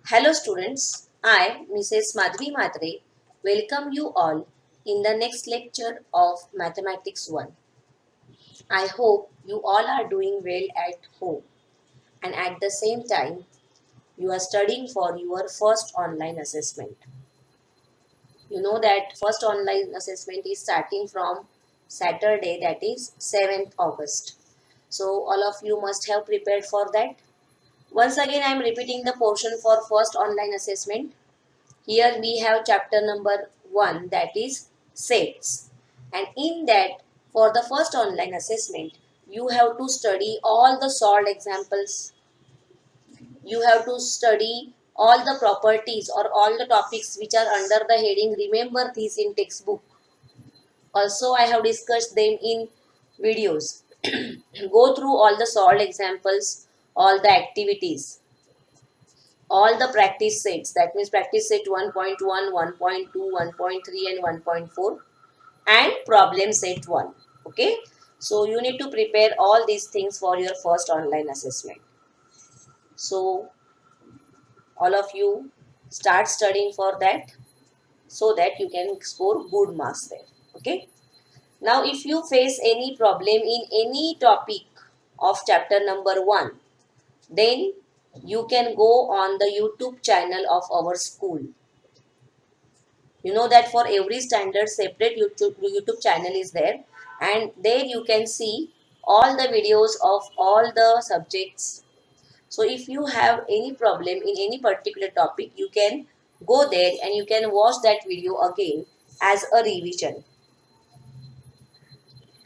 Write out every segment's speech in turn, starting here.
Hello students, I, Mrs. Madhvi Matre, welcome you all in the next lecture of Mathematics 1. I hope you all are doing well at home and at the same time you are studying for your first online assessment. You know that first online assessment is starting from Saturday, that is 7th August. So all of you must have prepared for that. Once again I am repeating the portion for first online assessment. Here we have chapter number 1, that is sets, and in that for the first online assessment you have to study all the solved examples. You have to study all the properties or all the topics which are under the heading remember these in textbook. Also I have discussed them in videos. Go through all the solved examples, all the activities, all the practice sets, that means practice set 1.1, 1.2, 1.3 and 1.4, and problem set 1. Okay, so you need to prepare all these things for your first online assessment. So all of you start studying for that so that you can score good marks there. Okay, now if you face any problem in any topic of chapter number 1, then you can go on the YouTube channel of our school. You know that for every standard separate YouTube channel is there, and there you can see all the videos of all the subjects. So if you have any problem in any particular topic, you can go there and you can watch that video again as a revision.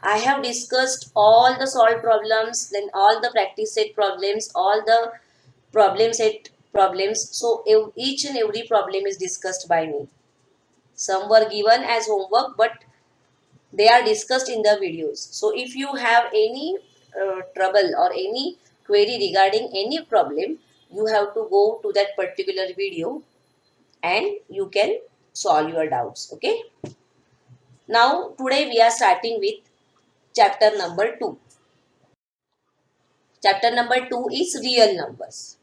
I have discussed all the solved problems, then all the practice set problems, all the problem set problems. So each and every problem is discussed by me. Some were given as homework, but they are discussed in the videos. So if you have any trouble or any query regarding any problem, you have to go to that particular video and you can solve your doubts. Okay. Now today we are starting with chapter number 2. Chapter number 2 is real numbers.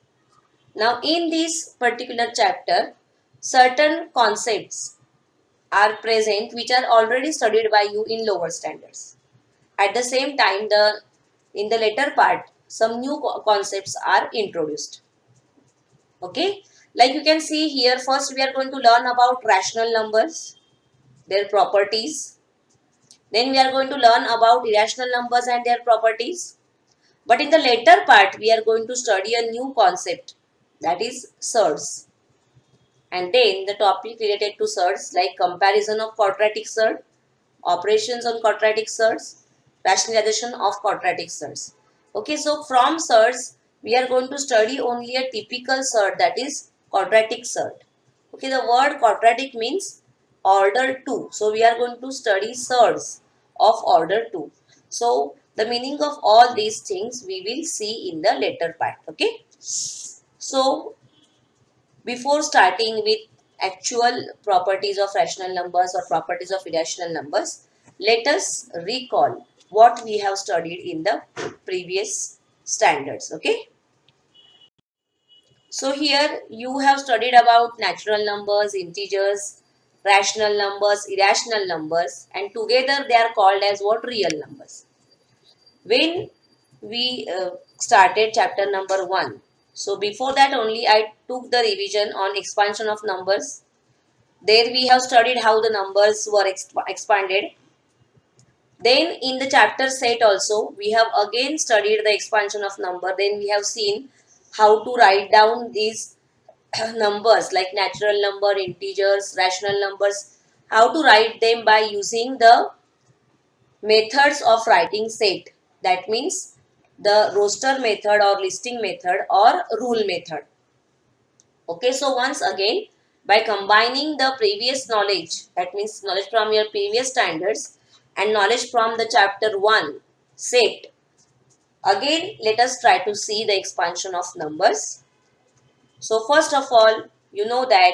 Now in this particular chapter, certain concepts are present which are already studied by you in lower standards. At the same time, in the later part, some new concepts are introduced. Okay, like you can see here, first we are going to learn about rational numbers, their properties. Then we are going to learn about irrational numbers and their properties. But in the later part, we are going to study a new concept, that is surds. And then the topic related to surds like comparison of quadratic surd, operations on quadratic surds, rationalization of quadratic surds. Okay, so from surds, we are going to study only a typical surd, that is quadratic surd. Okay, the word quadratic means order 2. So we are going to study surds of order 2. So the meaning of all these things we will see in the later part. Okay. So before starting with actual properties of rational numbers or properties of irrational numbers, let us recall what we have studied in the previous standards. Okay. So here you have studied about natural numbers, integers, rational numbers, irrational numbers, and together they are called as what? Real numbers. When we started chapter number 1, so before that only I took the revision on expansion of numbers. There we have studied how the numbers were expanded. Then in the chapter set also we have again studied the expansion of number. Then we have seen how to write down these numbers like natural number, integers, rational numbers, how to write them by using the methods of writing set. That means the roster method or listing method or rule method. Okay, so once again, by combining the previous knowledge, that means knowledge from your previous standards and knowledge from the chapter 1 set, again let us try to see the expansion of numbers. So first of all, you know that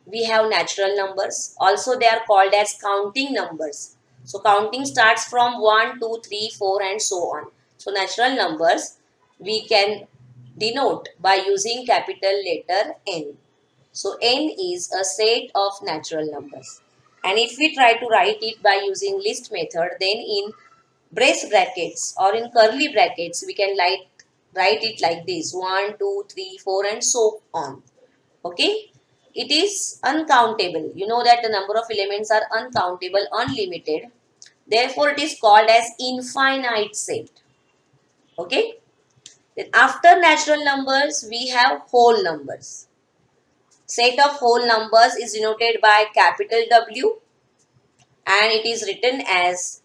we have natural numbers. Also they are called as counting numbers. So counting starts from 1, 2, 3, 4 and so on. So natural numbers we can denote by using capital letter N. So N is a set of natural numbers. And if we try to write it by using list method, then in brace brackets or in curly brackets, we can write it like this: 1, 2, 3, 4, and so on. Okay? It is uncountable. You know that the number of elements are uncountable, unlimited. Therefore, it is called as infinite set. Okay? Then after natural numbers, we have whole numbers. Set of whole numbers is denoted by capital W, and it is written as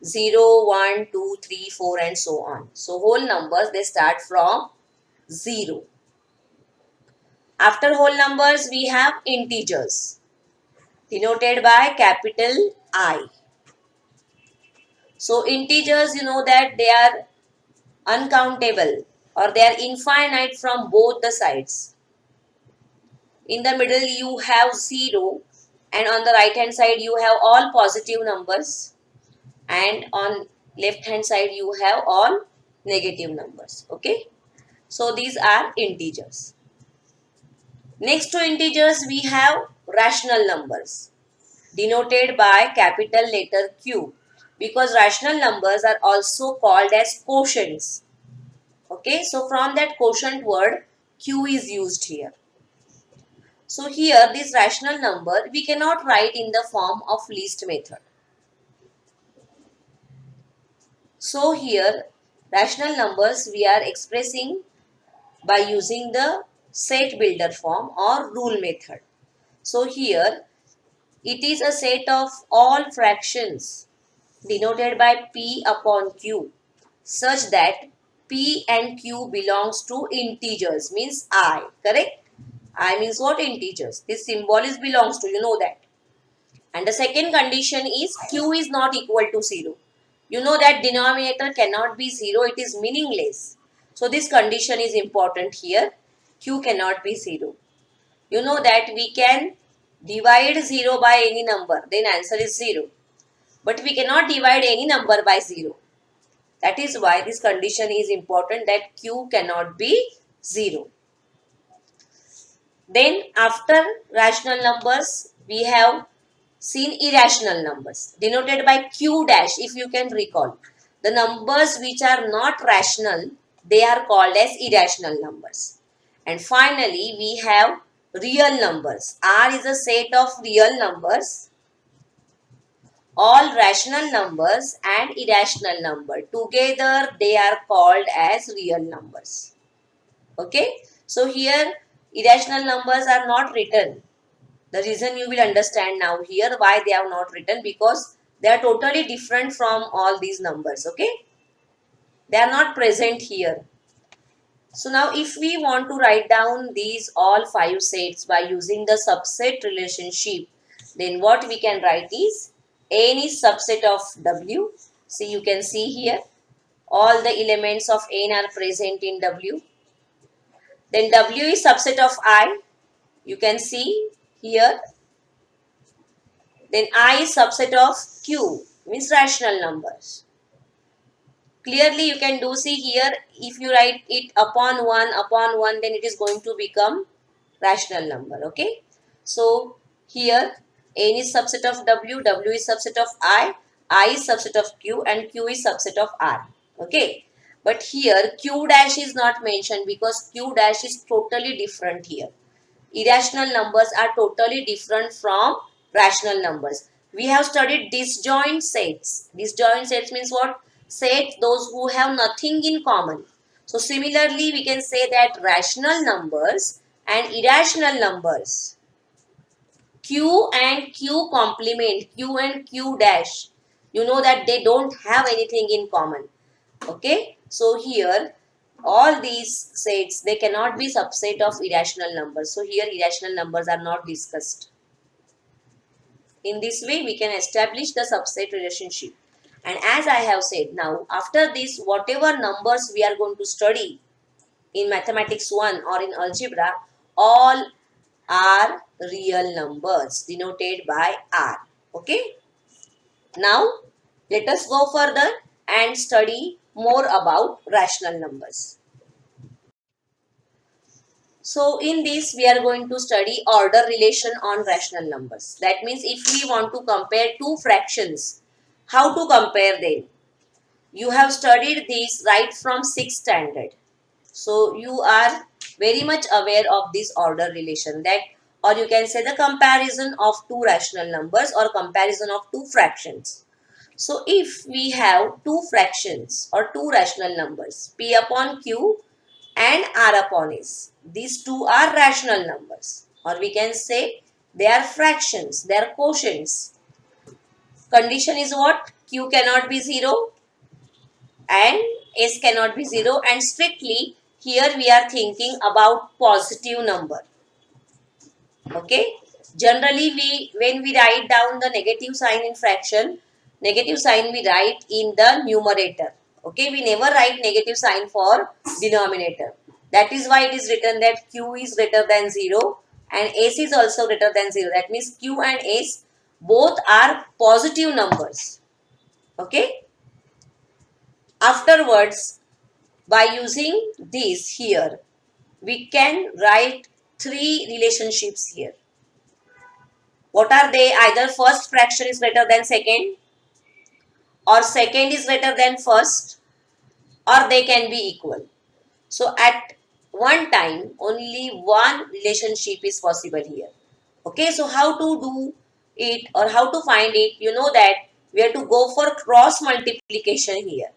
0, 1, 2, 3, 4, and so on. So whole numbers, they start from 0. After whole numbers, we have integers denoted by capital I. So integers, you know that they are uncountable or they are infinite from both the sides. In the middle you have 0, and on the right hand side you have all positive numbers, and on left hand side you have all negative numbers. Okay, so these are integers. Next to integers we have rational numbers denoted by capital letter Q, because rational numbers are also called as quotients. Okay, so from that quotient word Q is used here. So here this rational number we cannot write in the form of list method. So here rational numbers we are expressing by using the set builder form or rule method. So here it is a set of all fractions denoted by P upon Q such that P and Q belongs to integers, means I, correct? I means what? Integers. This symbol is belongs to, you know that. And the second condition is Q is not equal to 0. You know that denominator cannot be 0. It is meaningless. So this condition is important here. Q cannot be 0. You know that we can divide 0 by any number. Then answer is 0. But we cannot divide any number by 0. That is why this condition is important, that Q cannot be 0. Then after rational numbers, we have seen irrational numbers denoted by Q dash. If you can recall, the numbers which are not rational, they are called as irrational numbers. And finally, we have real numbers. R is a set of real numbers. All rational numbers and irrational number together, they are called as real numbers. Okay, so here irrational numbers are not written. The reason you will understand now here why they are not written, because they are totally different from all these numbers. Okay, they are not present here. So now if we want to write down these all 5 sets by using the subset relationship, then what we can write is N is subset of W. See, you can see here all the elements of N are present in W. Then W is subset of I. You can see here. Then I is subset of Q, means rational numbers. Clearly you can do see here, if you write it upon 1, then it is going to become rational number. Okay. So here N is subset of W, W is subset of I is subset of Q, and Q is subset of R. Okay. But here Q dash is not mentioned because Q dash is totally different here. Irrational numbers are totally different from rational numbers. We have studied disjoint sets. Disjoint sets means what? Sets those who have nothing in common. So similarly, we can say that rational numbers and irrational numbers, Q and Q complement, Q and Q dash, you know that they don't have anything in common. Okay, so here all these sets, they cannot be subset of irrational numbers. So here irrational numbers are not discussed. In this way we can establish the subset relationship. And as I have said, now after this, whatever numbers we are going to study in mathematics 1 or in algebra, all are real numbers denoted by R. Okay, now let us go further and study more about rational numbers. So in this we are going to study order relation on rational numbers. That means if we want to compare two fractions, how to compare them? You have studied this right from 6th standard. So you are very much aware of this order relation, that, or you can say the comparison of two rational numbers or comparison of two fractions. So if we have two fractions or two rational numbers, P upon Q and R upon S, these two are rational numbers, or we can say they are fractions, they are quotients. Condition is what? Q cannot be 0 and S cannot be 0, and strictly here we are thinking about positive number. Okay, generally we, when we write down the negative sign in fraction, negative sign we write in the numerator. Okay, we never write negative sign for denominator. That is why it is written that Q is greater than 0 and S is also greater than 0. That means Q and S both are positive numbers. Okay, afterwards, by using this here, we can write three relationships here. What are they? Either first fraction is greater than second, or second is greater than first, or they can be equal. So at one time, only one relationship is possible here. Okay, so how to do it or how to find it? You know that we have to go for cross multiplication here.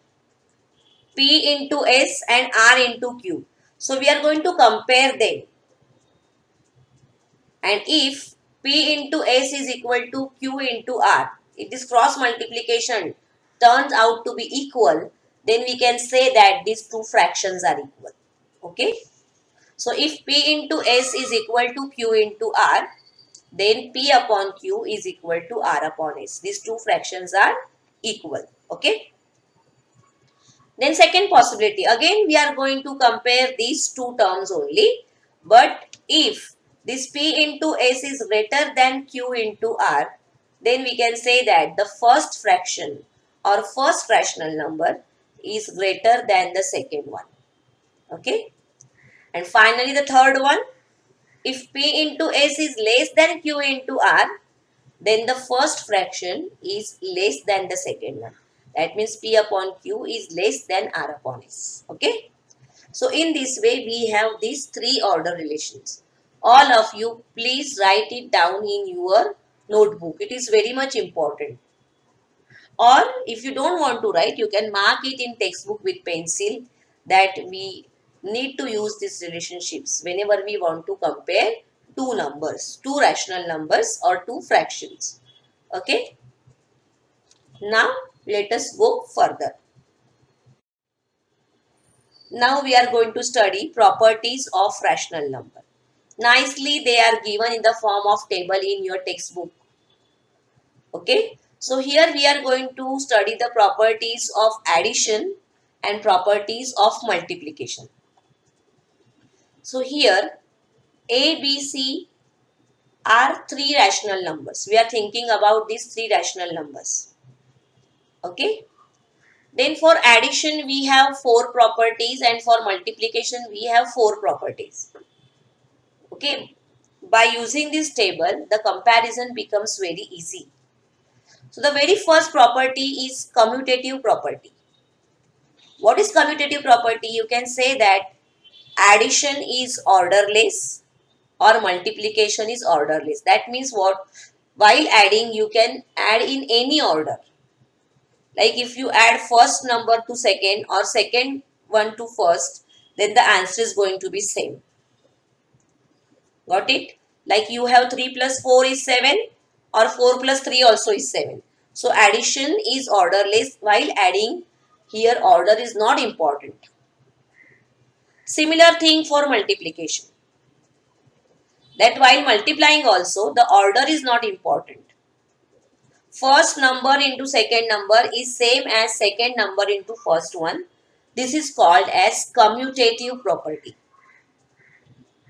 P into S and R into Q. So we are going to compare them. And if P into S is equal to Q into R, if this cross multiplication turns out to be equal, then we can say that these two fractions are equal. Okay. So if P into S is equal to Q into R, then P upon Q is equal to R upon S. These two fractions are equal. Okay. Then second possibility, again we are going to compare these two terms only. But if this P into S is greater than Q into R, then we can say that the first fraction or first rational number is greater than the second one. Okay. And finally the third one, if P into S is less than Q into R, then the first fraction is less than the second one. That means P upon Q is less than R upon S. Okay. So in this way we have these three order relations. All of you please write it down in your notebook. It is very much important. Or if you don't want to write, you can mark it in textbook with pencil that we need to use these relationships whenever we want to compare two numbers, two rational numbers or two fractions. Okay. Now let us go further. Now we are going to study properties of rational number. Nicely they are given in the form of table in your textbook. Okay. So here we are going to study the properties of addition and properties of multiplication. So here A, B, C are three rational numbers. We are thinking about these three rational numbers. Okay. Then for addition we have four properties and for multiplication we have four properties. Okay. By using this table, the comparison becomes very easy. So the very first property is commutative property. What is commutative property? You can say that addition is orderless or multiplication is orderless. That means what? While adding, you can add in any order. Like if you add first number to second or second one to first, then the answer is going to be same. Got it? Like you have 3 plus 4 is 7 or 4 plus 3 also is 7. So addition is orderless, while adding here order is not important. Similar thing for multiplication. That while multiplying also the order is not important. First number into second number is same as second number into first one. This is called as commutative property.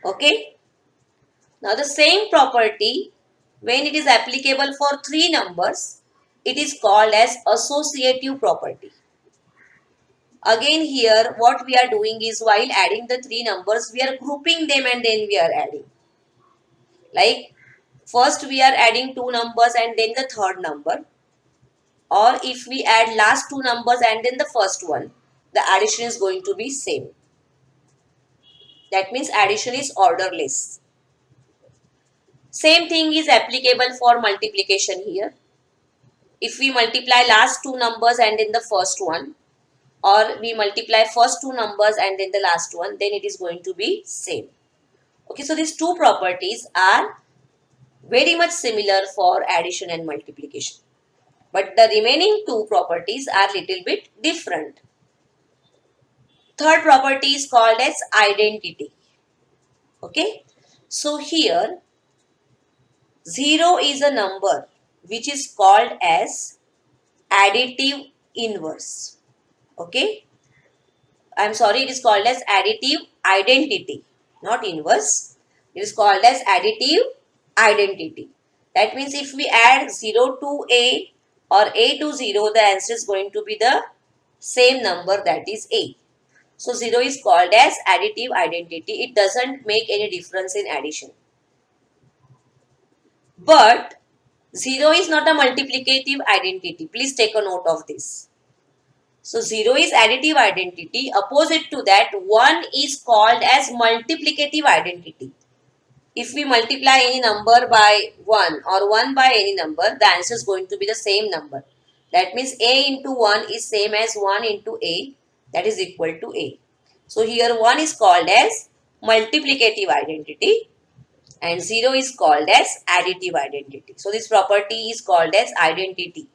Okay. Now the same property, when it is applicable for three numbers, it is called as associative property. Again here what we are doing is while adding the three numbers, we are grouping them and then we are adding. Like first we are adding two numbers and then the third number. Or if we add last two numbers and then the first one, the addition is going to be same. That means addition is orderless. Same thing is applicable for multiplication here. If we multiply last two numbers and then the first one, or we multiply first two numbers and then the last one, then it is going to be same. Okay, so these two properties are very much similar for addition and multiplication. But the remaining two properties are little bit different. Third property is called as identity. Okay, so here 0 is a number which is called as additive inverse. Okay, I'm sorry, it is called as additive identity, not inverse. It is called as additive identity. That means if we add 0 to A or A to 0, the answer is going to be the same number, that is A. So 0 is called as additive identity. It doesn't make any difference in addition. But 0 is not a multiplicative identity. Please take a note of this. So 0 is additive identity. Opposite to that, 1 is called as multiplicative identity. If we multiply any number by 1 or 1 by any number, the answer is going to be the same number. That means A into 1 is same as 1 into A, that is equal to A. So here 1 is called as multiplicative identity and 0 is called as additive identity. So this property is called as identity.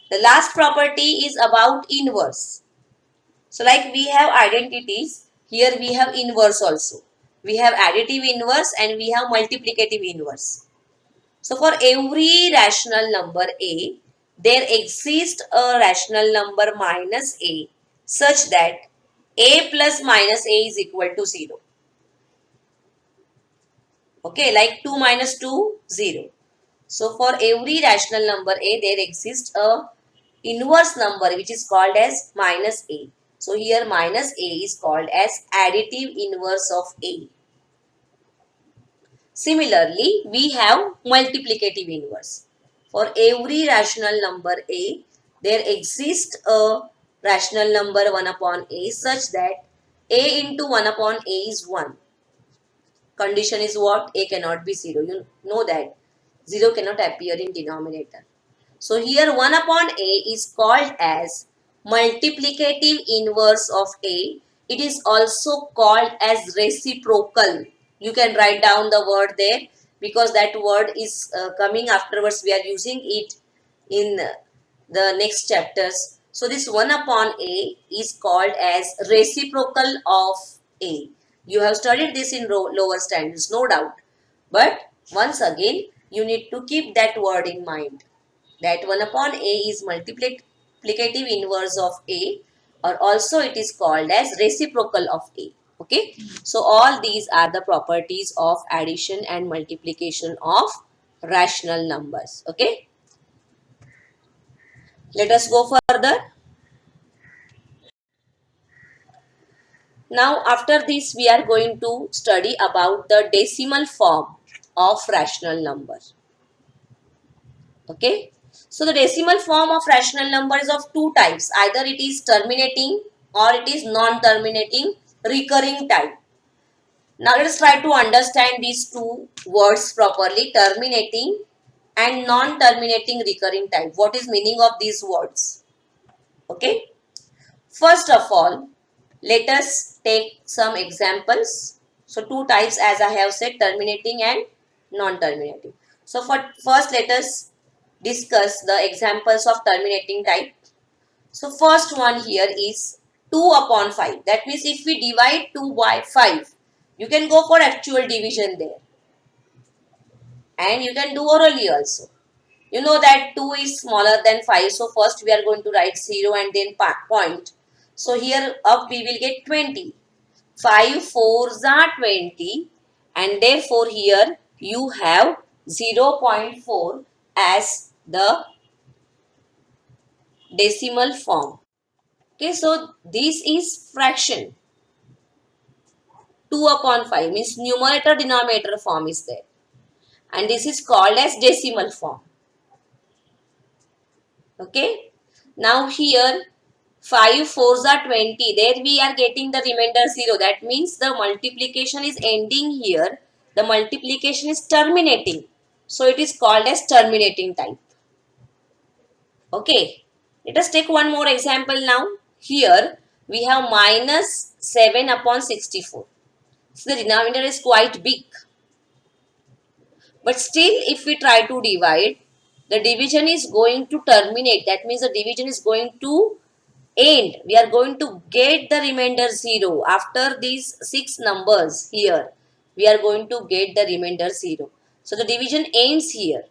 The last property is about inverse. So like we have identities, here we have inverse also. We have additive inverse and we have multiplicative inverse. So for every rational number A, there exists a rational number minus A such that A plus minus A is equal to 0. Okay, like 2 minus 2, 0. So for every rational number A, there exists a inverse number which is called as minus A. So here minus A is called as additive inverse of A. Similarly, we have multiplicative inverse. For every rational number A, there exists a rational number 1 upon A such that A into 1 upon A is 1. Condition is what? A cannot be 0. You know that 0 cannot appear in denominator. So here 1 upon A is called as multiplicative inverse of A. It is also called as reciprocal. You can write down the word there because that word is coming afterwards. We are using it in the next chapters. So this 1 upon A is called as reciprocal of A. You have studied this in lower standards, no doubt. But once again, you need to keep that word in mind. That 1 upon A is multiplicative inverse of A, or also it is called as reciprocal of A. Okay. So all these are the properties of addition and multiplication of rational numbers. Okay. Let us go further. Now after this we are going to study about the decimal form of rational number. Okay. So the decimal form of rational number is of two types. Either it is terminating or it is non-terminating recurring type. Now let us try to understand these two words properly, terminating and non-terminating recurring type. What is meaning of these words? Okay. First of all, let us take some examples. So two types as I have said, terminating and non-terminating. So first let us discuss the examples of terminating type. So first one here is 2 upon 5. That means if we divide 2 by 5, you can go for actual division there. And you can do orally also. You know that 2 is smaller than 5. So first we are going to write 0 and then point. So here up we will get 20. 5 4s are 20 and therefore here you have 0.4 as the decimal form. Okay, so this is fraction. 2 upon 5 means numerator denominator form is there. And this is called as decimal form. Okay. Now here 5 fours are 20. There we are getting the remainder 0. That means the multiplication is ending here. The multiplication is terminating. So it is called as terminating type. Okay. Let us take one more example now. Here we have minus 7 upon 64. So the denominator is quite big. But still if we try to divide, the division is going to terminate. That means the division is going to end. We are going to get the remainder 0. After these 6 numbers here, we are going to get the remainder 0. So the division ends here.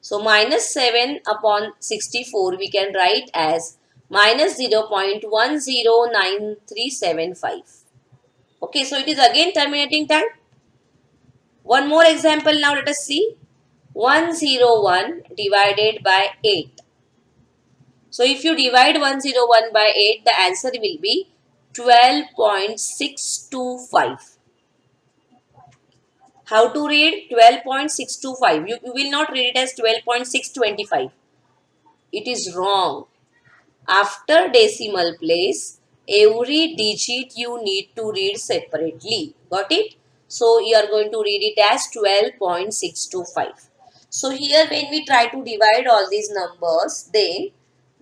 So minus 7 upon 64 we can write as minus 0.109375. Okay, so it is again terminating time. One more example now, let us see. 101 divided by 8. So if you divide 101 by 8, the answer will be 12.625. How to read 12.625? You will not read it as 12.625. It is wrong. After decimal place, every digit you need to read separately. Got it? So you are going to read it as 12.625. So here when we try to divide all these numbers, then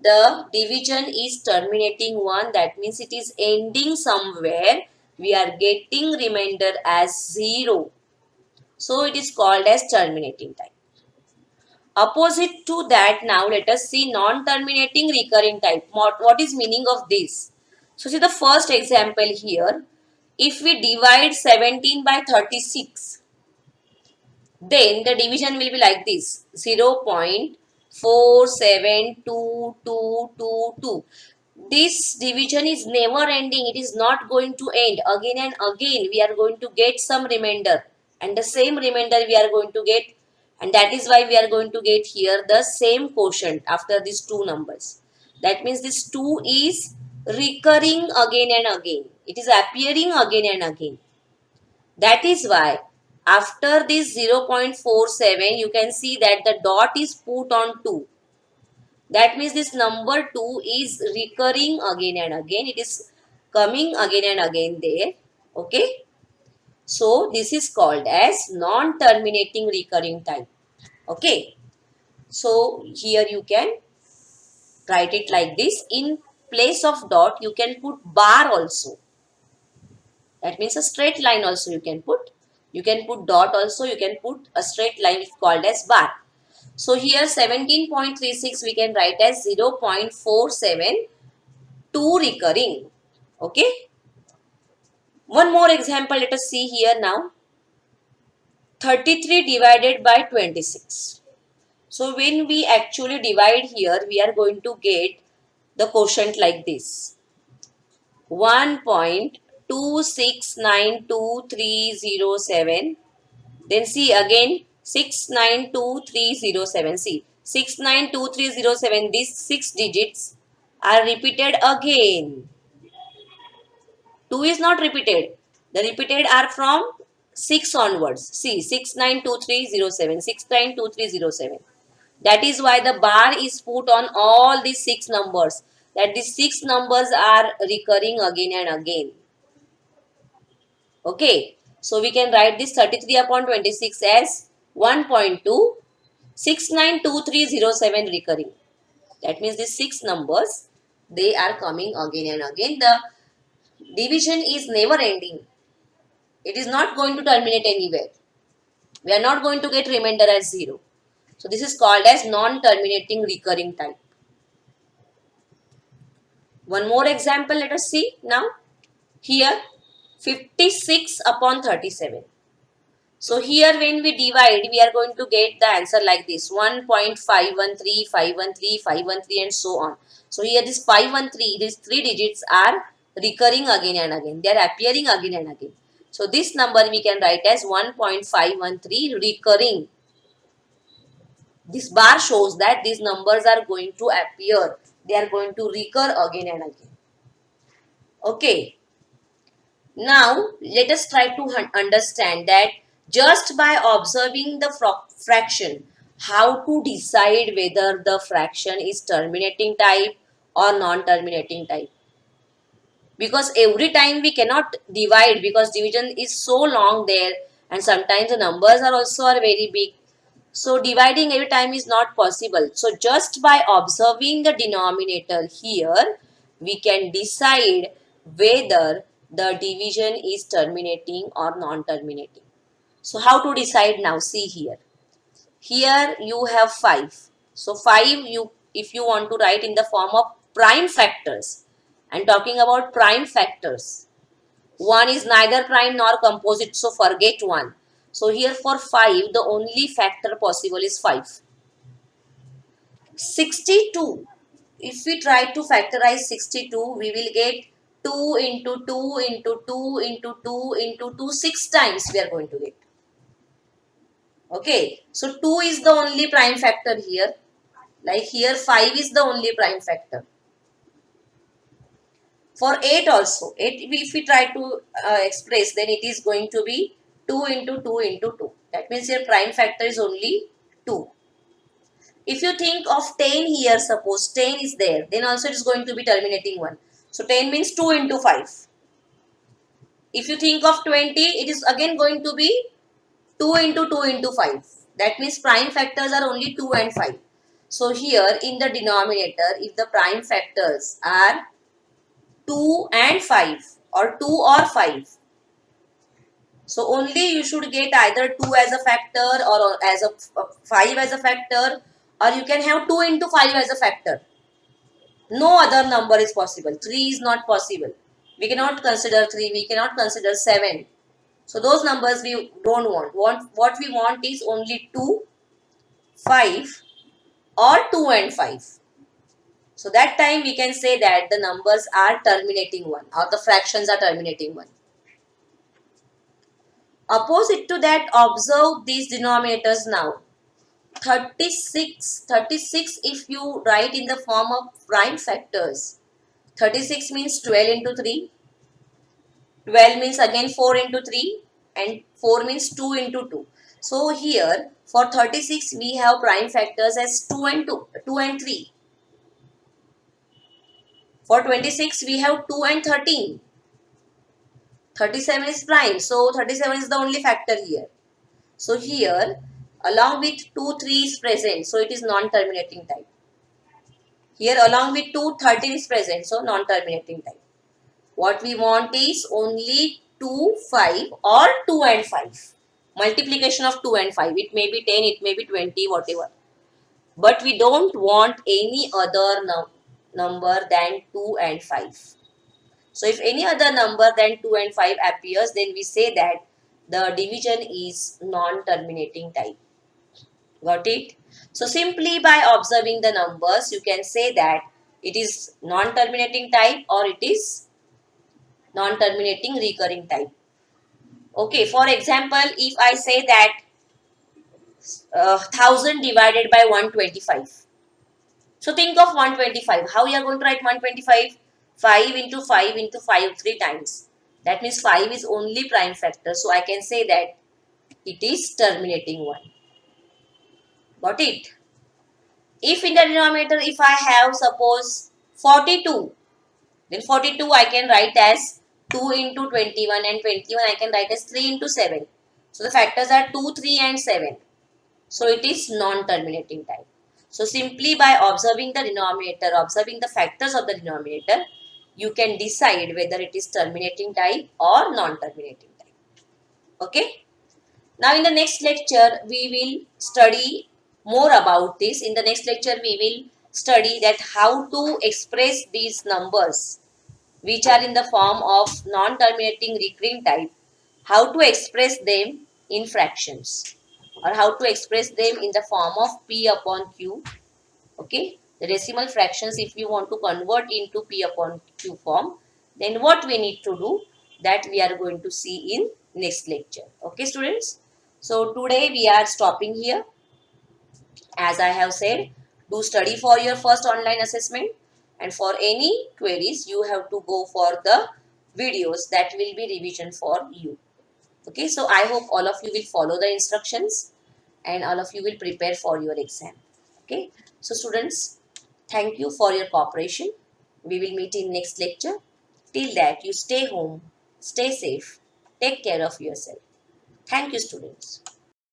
the division is terminating 1. That means it is ending somewhere. We are getting remainder as 0. So it is called as terminating type. Opposite to that, now let us see non-terminating recurring type. What is meaning of this? So see the first example here. If we divide 17 by 36, then the division will be like this. 0.47222. This division is never ending. It is not going to end. Again and again we are going to get some remainder. And the same remainder we are going to get. And that is why we are going to get here the same quotient after these two numbers. That means this 2 is recurring again and again. It is appearing again and again. That is why after this 0.47 you can see that the dot is put on 2. That means this number 2 is recurring again and again. It is coming again and again there. Okay. So this is called as non-terminating recurring type. Okay. So here you can write it like this. In place of dot you can put bar also. That means a straight line also you can put. You can put dot also. You can put a straight line called as bar. So here 17.36 we can write as 0.472 recurring. Okay. One more example let us see here now. 33 divided by 26. So when we actually divide here, we are going to get the quotient like this. 1.269230. Then see again 692307. See 692307. These 6 digits are repeated again. 2 is not repeated. The repeated are from 6 onwards. See 692307. 692307. That is why the bar is put on all these 6 numbers. That these 6 numbers are recurring again and again. Okay. So we can write this 33 upon 26 as 1.2 692307 recurring. That means these 6 numbers, they are coming again and again. The division is never ending. It is not going to terminate anywhere. We are not going to get remainder as 0. So this is called as non-terminating recurring type. One more example let us see now. Here 56 upon 37. So here when we divide, we are going to get the answer like this. 1.513, 513, 513 and so on. So here this 513, these 3 digits are recurring again and again. They are appearing again and again. So this number we can write as 1.513 recurring. This bar shows that these numbers are going to appear. they are going to recur again and again. Okay. Now, let us try to understand that just by observing the fraction, how to decide whether the fraction is terminating type or non-terminating type. Because every time we cannot divide because division is so long there, and sometimes the numbers are very big. So dividing every time is not possible. So just by observing the denominator here, we can decide whether the division is terminating or non-terminating. So how to decide now? See here. Here you have 5. So 5, if you want to write in the form of prime factors, and talking about prime factors, 1 is neither prime nor composite, so forget 1. So here for 5, the only factor possible is 5. 62. If we try to factorize 62, we will get 2 into 2 into 2 into 2 into 2, 6 times we are going to get. Okay, so 2 is the only prime factor here. Like here 5 is the only prime factor. For 8 also, 8 if we try to express, then it is going to be 2 into 2 into 2. That means your prime factor is only 2. If you think of 10 here, suppose 10 is there, then also it is going to be terminating 1. So 10 means 2 into 5. If you think of 20, it is again going to be 2 into 2 into 5. That means prime factors are only 2 and 5. So here in the denominator, if the prime factors are 2 and 5 or 2 or 5, so only you should get either 2 as a factor or as a 5 as a factor, or you can have 2 into 5 as a factor. No other number is possible. 3 is not possible. We cannot consider 3. We cannot consider 7. So those numbers we don't want. What we want is only 2, 5 or 2 and 5. So that time we can say that the numbers are terminating 1 or the fractions are terminating 1. Opposite to that, observe these denominators now. 36 if you write in the form of prime factors. 36 means 12 into 3. 12 means again 4 into 3. And 4 means 2 into 2. So here for 36 we have prime factors as 2 and 3. For 26 we have 2 and 13. 37 is prime. So 37 is the only factor here. So here along with 2, 3 is present. So it is non-terminating type. Here along with 2, 13 is present. So non-terminating type. What we want is only 2, 5 or 2 and 5. Multiplication of 2 and 5. It may be 10, it may be 20, whatever. But we don't want any other number than 2 and 5. So if any other number than 2 and 5 appears, then we say that the division is non-terminating type. Got it? So simply by observing the numbers, you can say that it is non-terminating type or it is non-terminating recurring type. Okay, for example, if I say that 1000 divided by 125. So think of 125. How you are going to write 125? 5 into 5 into 5 3 times. That means 5 is only prime factor. So I can say that it is terminating 1. Got it? If in the denominator, if I have suppose 42, then 42 I can write as 2 into 21 and 21 I can write as 3 into 7. So the factors are 2, 3 and 7. So it is non-terminating type. So simply by observing the denominator, observing the factors of the denominator, you can decide whether it is terminating type or non-terminating type. Okay. Now in the next lecture, we will study more about this. In the next lecture, we will study that how to express these numbers which are in the form of non-terminating recurring type, how to express them in fractions or how to express them in the form of P upon Q. Okay, the decimal fractions, if you want to convert into P upon Q form, then what we need to do, that we are going to see in next lecture. Okay students, so today we are stopping here. As I have said, do study for your first online assessment. And for any queries, you have to go for the videos that will be revision for you. Okay, so I hope all of you will follow the instructions and all of you will prepare for your exam. Okay, so students, thank you for your cooperation. We will meet in next lecture. Till that, you stay home, stay safe, take care of yourself. Thank you, students.